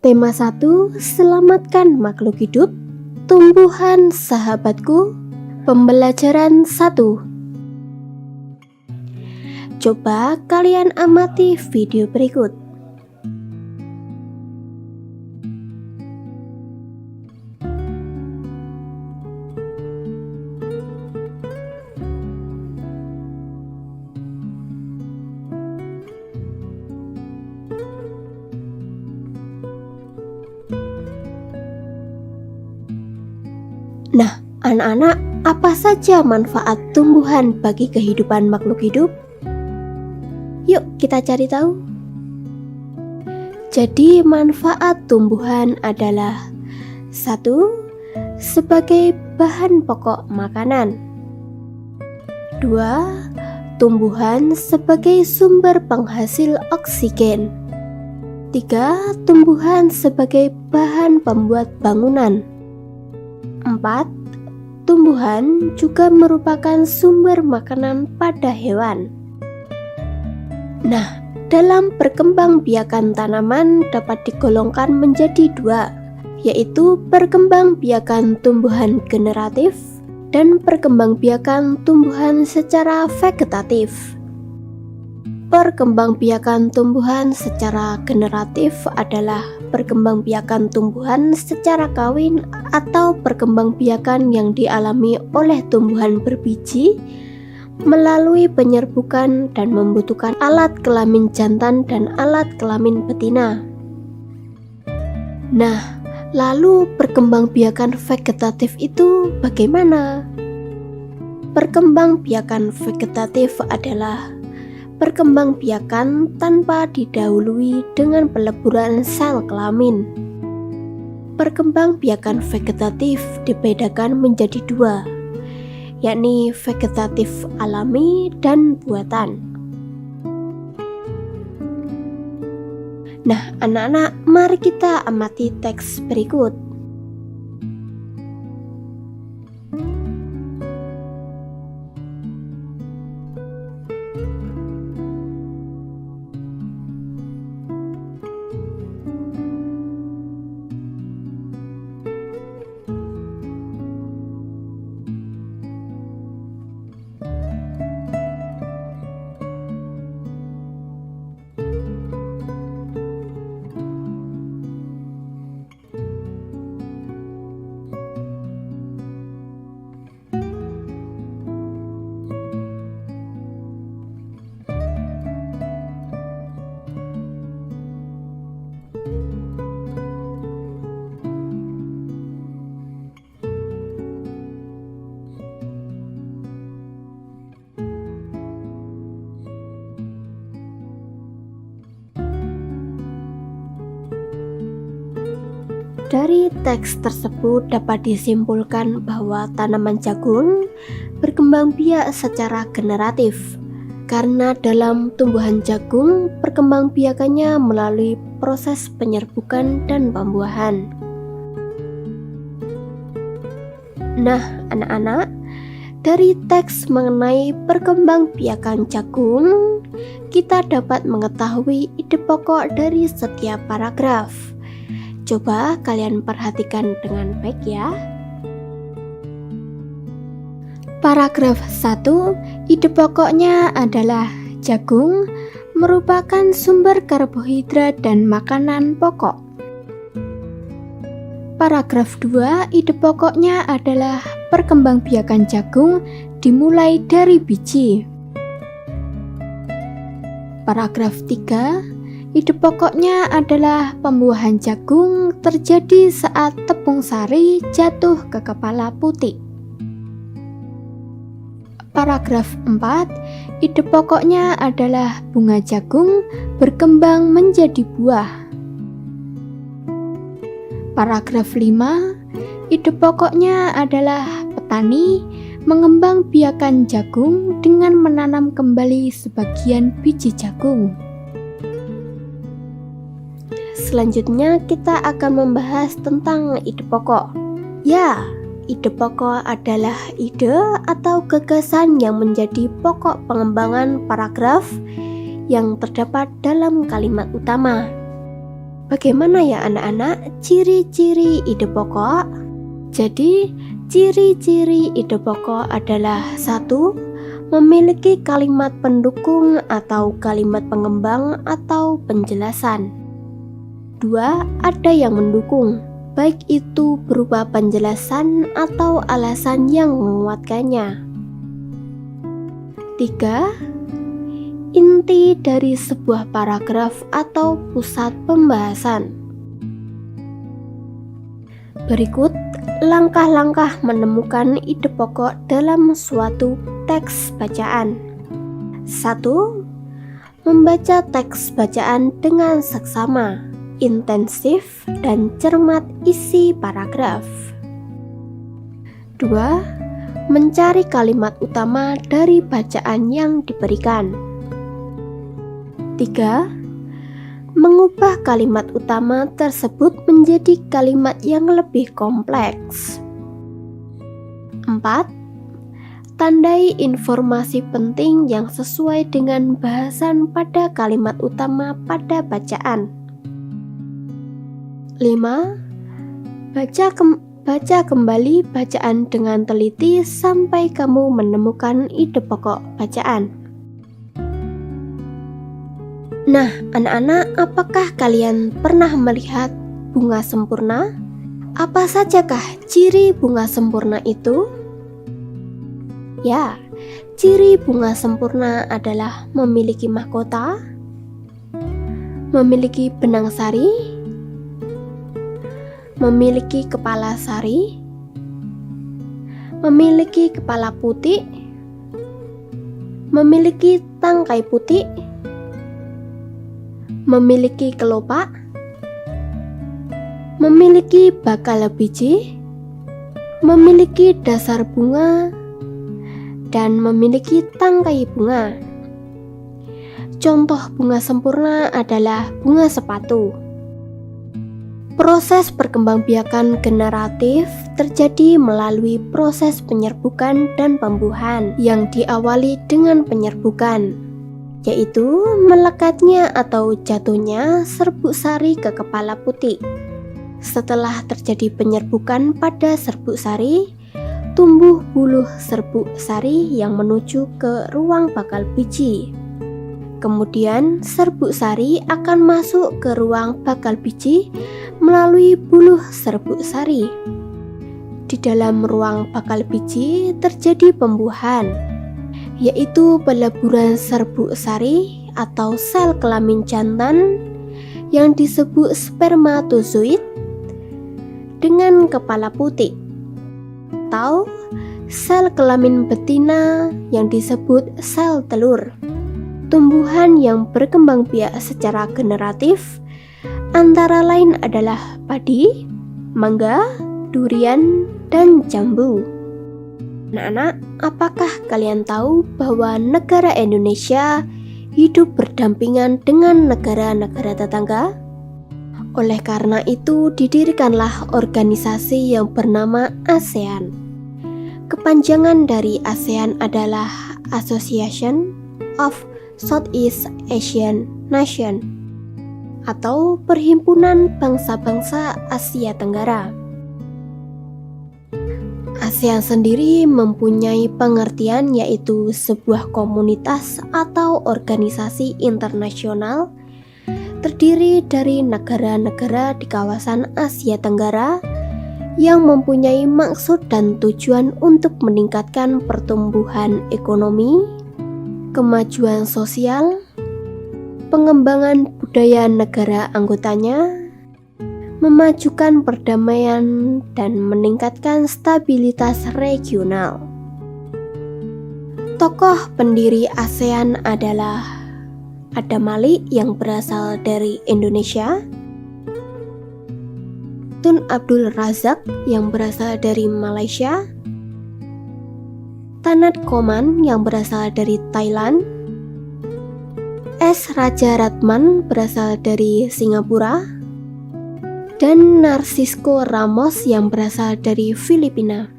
Tema 1, selamatkan makhluk hidup, tumbuhan sahabatku, pembelajaran 1. Coba kalian amati video berikut. Nah, anak-anak, apa saja manfaat tumbuhan bagi kehidupan makhluk hidup? Yuk kita cari tahu. Jadi manfaat tumbuhan adalah 1. Sebagai bahan pokok makanan. 2. Tumbuhan sebagai sumber penghasil oksigen. 3. Tumbuhan sebagai bahan pembuat bangunan. 4. Tumbuhan juga merupakan sumber makanan pada hewan. Nah, dalam perkembangbiakan tanaman dapat digolongkan menjadi 2, yaitu perkembangbiakan tumbuhan generatif dan perkembangbiakan tumbuhan secara vegetatif. Perkembangbiakan tumbuhan secara generatif adalah perkembangbiakan tumbuhan secara kawin atau perkembangbiakan yang dialami oleh tumbuhan berbiji melalui penyerbukan dan membutuhkan alat kelamin jantan dan alat kelamin betina. Nah, lalu perkembangbiakan vegetatif itu bagaimana? Perkembangbiakan vegetatif adalah perkembangbiakan tanpa didahului dengan peleburan sel kelamin. Perkembangbiakan vegetatif dibedakan menjadi 2, yakni vegetatif alami dan buatan. Nah, anak-anak, mari kita amati teks berikut. Dari teks tersebut dapat disimpulkan bahwa tanaman jagung berkembang biak secara generatif, karena dalam tumbuhan jagung perkembangbiakannya melalui proses penyerbukan dan pembuahan. Nah, anak-anak, dari teks mengenai perkembangbiakan jagung, kita dapat mengetahui ide pokok dari setiap paragraf. Coba kalian perhatikan dengan baik ya. Paragraf 1, ide pokoknya adalah jagung merupakan sumber karbohidrat dan makanan pokok. Paragraf 2, ide pokoknya adalah perkembangbiakan jagung dimulai dari biji. Paragraf 3, ide pokoknya adalah pembuahan jagung terjadi saat tepung sari jatuh ke kepala putih. Paragraf 4, ide pokoknya adalah bunga jagung berkembang menjadi buah. Paragraf 5, ide pokoknya adalah petani mengembangbiakan jagung dengan menanam kembali sebagian biji jagung. Selanjutnya kita akan membahas tentang ide pokok. Ya, ide pokok adalah ide atau gagasan yang menjadi pokok pengembangan paragraf yang terdapat dalam kalimat utama. Bagaimana ya anak-anak ciri-ciri ide pokok? Jadi, ciri-ciri ide pokok adalah 1. Memiliki kalimat pendukung atau kalimat pengembang atau penjelasan. 2. Ada yang mendukung, baik itu berupa penjelasan atau alasan yang menguatkannya. 3. Inti dari sebuah paragraf atau pusat pembahasan. Berikut langkah-langkah menemukan ide pokok dalam suatu teks bacaan. 1. Membaca teks bacaan dengan seksama, intensif, dan cermat isi paragraf. 2. Mencari kalimat utama dari bacaan yang diberikan. 3. Mengubah kalimat utama tersebut menjadi kalimat yang lebih kompleks. 4. Tandai informasi penting yang sesuai dengan bahasan pada kalimat utama pada bacaan. 5. Baca kembali bacaan dengan teliti sampai kamu menemukan ide pokok bacaan. Nah, anak-anak, apakah kalian pernah melihat bunga sempurna? Apa sajakah ciri bunga sempurna itu? Ya, ciri bunga sempurna adalah memiliki mahkota, memiliki benang sari, memiliki kepala sari, memiliki kepala putih, memiliki tangkai putih, memiliki kelopak, memiliki bakal biji, memiliki dasar bunga, dan memiliki tangkai bunga. Contoh bunga sempurna adalah bunga sepatu. Proses perkembangbiakan generatif terjadi melalui proses penyerbukan dan pembuahan yang diawali dengan penyerbukan, yaitu melekatnya atau jatuhnya serbuk sari ke kepala putih. Setelah terjadi penyerbukan pada serbuk sari, tumbuh buluh serbuk sari yang menuju ke ruang bakal biji. Kemudian serbuk sari akan masuk ke ruang bakal biji melalui buluh serbuk sari. Di dalam ruang bakal biji terjadi pembuahan, yaitu peleburan serbuk sari atau sel kelamin jantan yang disebut spermatozoid dengan kepala putih, atau sel kelamin betina yang disebut sel telur. Tumbuhan yang berkembang biak secara generatif antara lain adalah padi, mangga, durian, dan jambu. Anak-anak, apakah kalian tahu bahwa negara Indonesia hidup berdampingan dengan negara-negara tetangga? Oleh karena itu, didirikanlah organisasi yang bernama ASEAN. Kepanjangan dari ASEAN adalah Association of Southeast Asian Nations, atau Perhimpunan Bangsa-Bangsa Asia Tenggara. ASEAN sendiri mempunyai pengertian yaitu sebuah komunitas atau organisasi internasional terdiri dari negara-negara di kawasan Asia Tenggara yang mempunyai maksud dan tujuan untuk meningkatkan pertumbuhan ekonomi, kemajuan sosial, pengembangan budaya negara anggotanya, memajukan perdamaian, dan meningkatkan stabilitas regional. Tokoh pendiri ASEAN adalah Adam Malik yang berasal dari Indonesia, Tun Abdul Razak yang berasal dari Malaysia, Tanat Koman yang berasal dari Thailand, S. Raja Ratman berasal dari Singapura, dan Narcisco Ramos yang berasal dari Filipina.